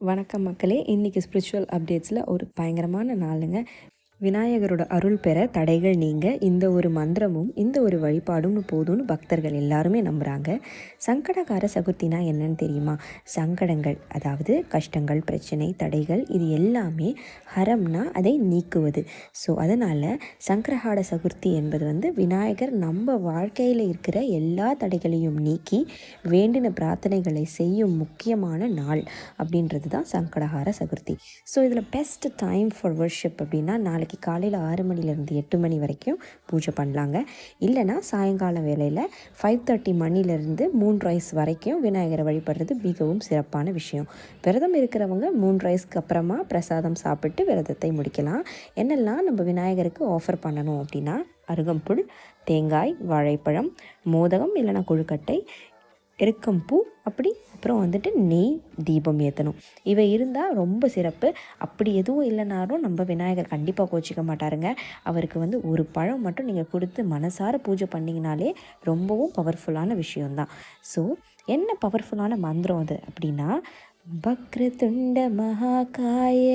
வணக்கம் மக்களே. இன்றைக்கி ஸ்பிரிச்சுவல் அப்டேட்ஸில் ஒரு பயங்கரமான நாளுங்க. விநாயகரோட அருள் பெற தடைகள் நீங்க இந்த ஒரு மந்திரமும் இந்த ஒரு வழிபாடும்னு போதும்னு பக்தர்கள் எல்லாருமே நம்புகிறாங்க. சங்கடகார சதுர்த்தினா என்னன்னு தெரியுமா? சங்கடங்கள், அதாவது கஷ்டங்கள், பிரச்சனை, தடைகள், இது எல்லாமே ஹரம்னா அதை நீக்குவது. ஸோ அதனால் சங்கடகார சதுர்த்தி என்பது விநாயகர் நம்ம வாழ்க்கையில் இருக்கிற எல்லா தடைகளையும் நீக்கி வேண்டின பிரார்த்தனைகளை செய்யும் முக்கியமான நாள் அப்படின்றது தான் சங்கடகார சதுர்த்தி. ஸோ இதில் பெஸ்ட் டைம் ஃபார் வர்ஷிப் அப்படின்னா நாளைக்கு காலையில் 6 மணிலேருந்து 8 மணி வரைக்கும் பூஜை பண்ணலாங்க. இல்லைனா சாயங்காலம் வேளையில் 5:30 மணிலேருந்து 3 வரைக்கும் விநாயகரை வழிபடுறது மிகவும் சிறப்பான விஷயம். விரதம் இருக்கிறவங்க 3 அப்புறமா பிரசாதம் சாப்பிட்டு விரதத்தை முடிக்கலாம். என்னெல்லாம் நம்ம விநாயகருக்கு ஆஃபர் பண்ணணும் அப்படின்னா, அருகம்புல், தேங்காய், வாழைப்பழம், மோதகம் இல்லைனா கொழுக்கட்டை, எருக்கம்பூ, அப்புறம் நெய், தீபம் ஏற்றணும். இவை இருந்தால் ரொம்ப சிறப்பு. அப்படி எதுவும் இல்லைனாலும் நம்ம விநாயகர் கண்டிப்பாக கோச்சிக்க மாட்டாருங்க. அவருக்கு ஒரு பழம் மட்டும் நீங்கள் கொடுத்து மனசார பூஜை பண்ணிங்கனாலே ரொம்பவும் பவர்ஃபுல்லான விஷயந்தான். ஸோ என்ன பவர்ஃபுல்லான மந்திரம் அது அப்படின்னா, வக்ரதுண்ட மகாகாய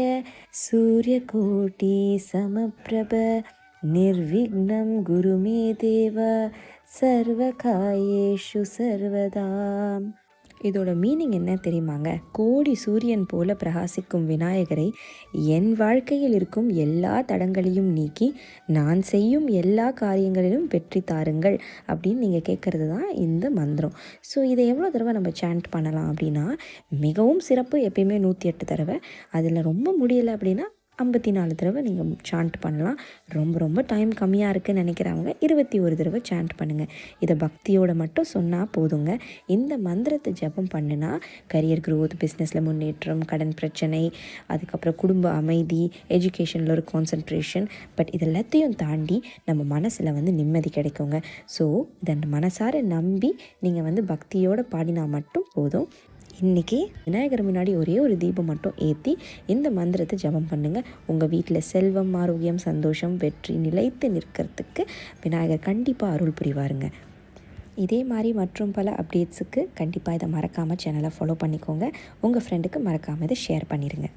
சூரியகோட்டி சமப்பிரப நிர்விக்னம் குருமே தேவ சர்வகாயேஷு சர்வதாம். இதோட மீனிங் என்ன தெரியுமாங்க? கோடி சூரியன் போல பிரகாசிக்கும் விநாயகரை என் வாழ்க்கையில் இருக்கும் எல்லா தடங்களையும் நீக்கி நான் செய்யும் எல்லா காரியங்களிலும் வெற்றி தாருங்கள் அப்படின்னு நீங்கள் கேட்குறது தான் இந்த மந்திரம். ஸோ இதை எவ்வளோ தடவை நம்ம சாண்ட் பண்ணலாம் அப்படின்னா, மிகவும் சிறப்பு எப்பயுமே 108 தடவை. அதில் ரொம்ப முடியலை அப்படின்னா 54 தடவை நீங்கள் சாண்ட் பண்ணலாம். ரொம்ப டைம் கம்மியாக இருக்குதுன்னு நினைக்கிறவங்க 21 தடவை சாண்ட் பண்ணுங்கள். இதை பக்தியோடு மட்டும் சொன்னால் போதுங்க. இந்த மந்திரத்தை ஜபம் பண்ணுனா கரியர் க்ரோத், பிஸ்னஸில் முன்னேற்றம், கடன் பிரச்சனை, அதுக்கப்புறம் குடும்ப அமைதி, எஜுகேஷனில் ஒரு கான்சன்ட்ரேஷன், பட் இதெல்லாத்தையும் தாண்டி நம்ம மனசில் நிம்மதி கிடைக்குங்க. ஸோ இதை மனசார நம்பி நீங்கள் பக்தியோடு பாடினா மட்டும் போதும். இன்றைக்கி விநாயகர் முன்னாடி ஒரே ஒரு தீபம் மட்டும் ஏற்றி இந்த மந்திரத்தை ஜபம் பண்ணுங்கள். உங்கள் வீட்டில் செல்வம், ஆரோக்கியம், சந்தோஷம், வெற்றி நிலைத்து நிற்கிறதுக்கு விநாயகர் கண்டிப்பாக அருள் புரிவாருங்க. இதே மாதிரி மற்றும் பல அப்டேட்ஸுக்கு கண்டிப்பாக இதை மறக்காமல் சேனலை ஃபாலோ பண்ணிக்கோங்க. உங்கள் ஃப்ரெண்டுக்கு மறக்காமல் இதை ஷேர் பண்ணிடுங்க.